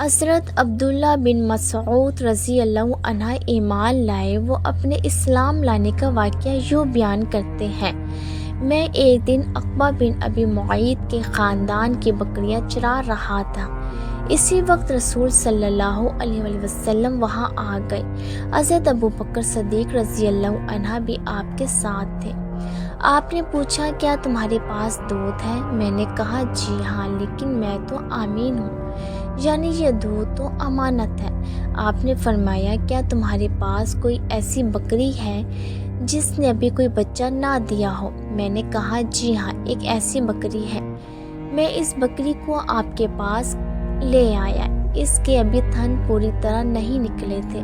حضرت عبداللہ بن مسعود رضی اللہ عنہ ایمان لائے۔ وہ اپنے اسلام لانے کا واقعہ یوں بیان کرتے ہیں: میں ایک دن عقبہ بن ابی معیط کے خاندان کی بکریاں چرا رہا تھا۔ اسی وقت رسول صلی اللہ علیہ وسلم وہاں آ گئے۔ حضرت ابوبکر صدیق رضی اللہ عنہ بھی آپ کے ساتھ تھے۔ آپ نے پوچھا، کیا تمہارے پاس دودھ ہے؟ میں نے کہا، جی ہاں، لیکن میں تو آمین ہوں، یعنی یہ دودھ تو امانت ہے۔ آپ نے فرمایا، کیا تمہارے پاس کوئی ایسی بکری ہے جس نے ابھی کوئی بچہ نہ دیا ہو؟ میں نے کہا، جی ہاں، ایک ایسی بکری ہے۔ میں اس بکری کو آپ کے پاس لے آیا۔ اس کے ابھی تھن پوری طرح نہیں نکلے تھے۔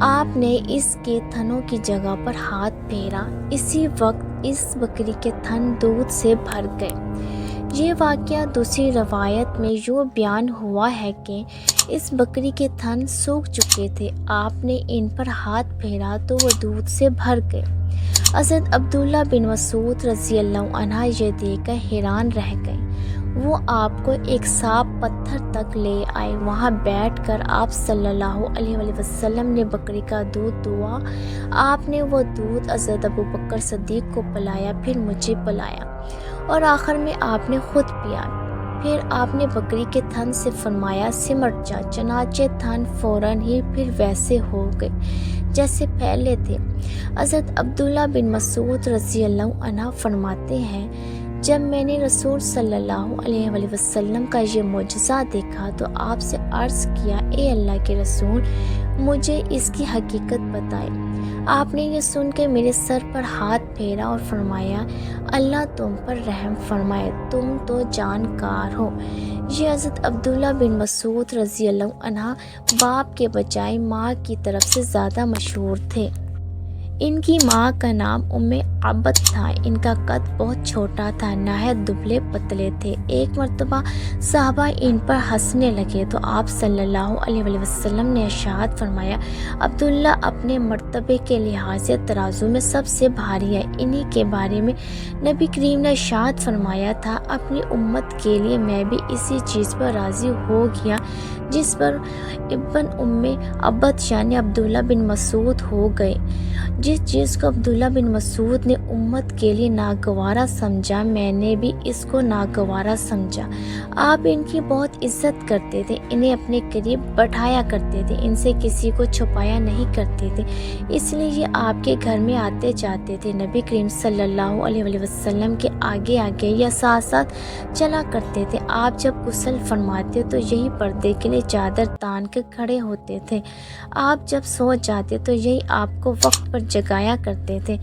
آپ نے اس کے تھنوں کی جگہ پر ہاتھ پھیرا۔ اسی وقت اس بکری کے تھن دودھ سے بھر گئے۔ یہ واقعہ دوسری روایت میں یوں بیان ہوا ہے کہ اس بکری کے تھن سوکھ چکے تھے۔ آپ نے ان پر ہاتھ پھیرا تو وہ دودھ سے بھر گئے۔ حضرت عبداللہ بن مسعود رضی اللہ عنہ یہ دیکھ کر حیران رہ گئے۔ وہ آپ کو ایک صاف پتھر تک لے آئے۔ وہاں بیٹھ کر آپ صلی اللہ علیہ وسلم نے بکری کا دودھ دوا۔ آپ نے وہ دودھ حضرت ابوبکر صدیق کو پلایا، پھر مجھے پلایا، اور آخر میں آپ نے خود پیا۔ پھر آپ نے بکری کے تھن سے فرمایا، سمٹ جا، چنانچہ تھن فوراً ہی پھر ویسے ہو گئے جیسے پہلے تھے۔ حضرت عبداللہ بن مسعود رضی اللہ عنہ فرماتے ہیں، جب میں نے رسول صلی اللہ علیہ وسلم کا یہ معجزہ دیکھا تو آپ سے عرض کیا، اے اللہ کے رسول، مجھے اس کی حقیقت بتائے۔ آپ نے یہ سن کے میرے سر پر ہاتھ پھیرا اور فرمایا، اللہ تم پر رحم فرمائے، تم تو جانکار ہو۔ یہ حضرت عبداللہ بن مسعود رضی اللہ عنہ باپ کے بجائے ماں کی طرف سے زیادہ مشہور تھے۔ ان کی ماں کا نام عبد تھا۔ ان کا قد بہت چھوٹا تھا، نہایت دبلے پتلے تھے۔ ایک مرتبہ صحابہ ان پر ہنسنے لگے تو آپ صلی اللہ علیہ وسلم نے ارشاد فرمایا، عبداللہ اپنے مرتبے کے لحاظ سے ترازو میں سب سے بھاری ہے۔ انہی کے بارے میں نبی کریم نے ارشاد فرمایا تھا، اپنی امت کے لیے میں بھی اسی چیز پر راضی ہو گیا جس پر ابن عبد یعنی عبداللہ بن مسعود ہو گئے۔ جس چیز کو عبداللہ بن مسعود نے امت کے لیے ناگوارا سمجھا، میں نے بھی اس کو ناگوارا سمجھا۔ آپ ان کی بہت عزت کرتے تھے، انہیں اپنے قریب بٹھایا کرتے تھے، ان سے کسی کو چھپایا نہیں کرتے تھے، اس لیے یہ آپ کے گھر میں آتے جاتے تھے۔ نبی کریم صلی اللہ علیہ وسلم کے آگے آگے یا ساتھ ساتھ چلا کرتے تھے۔ آپ جب غسل فرماتے تو یہی پردے کے لیے چادر تان کر کھڑے ہوتے تھے۔ آپ جب سو جاتے تو یہی آپ کو وقت پر جگایا کرتے تھے۔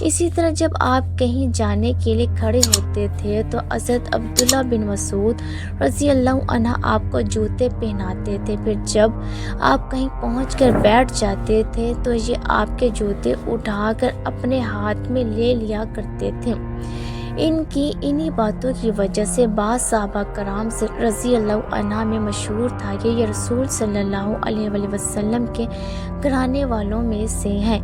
اسی طرح جب آپ کہیں جانے کے لیے کھڑے ہوتے تھے تو حضرت عبداللہ بن مسعود رضی اللہ عنہ آپ کو جوتے پہناتے تھے۔ پھر جب آپ کہیں پہنچ کر بیٹھ جاتے تھے تو یہ آپ کے جوتے اٹھا کر اپنے ہاتھ میں لے لیا کرتے تھے۔ ان کی انہی باتوں کی وجہ سے بعض صحابہ کرام رضی اللہ عنہ میں مشہور تھا کہ یہ رسول صلی اللہ علیہ وسلم کے گھرانے والوں میں سے ہیں۔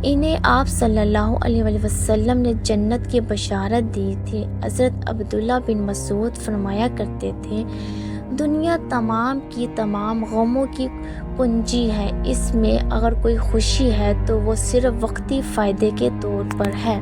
انہیں آپ صلی اللہ علیہ وسلم نے جنت کی بشارت دی تھی۔ حضرت عبداللہ بن مسعود فرمایا کرتے تھے، دنیا تمام کی تمام غموں کی کنجی ہے، اس میں اگر کوئی خوشی ہے تو وہ صرف وقتی فائدے کے طور پر ہے۔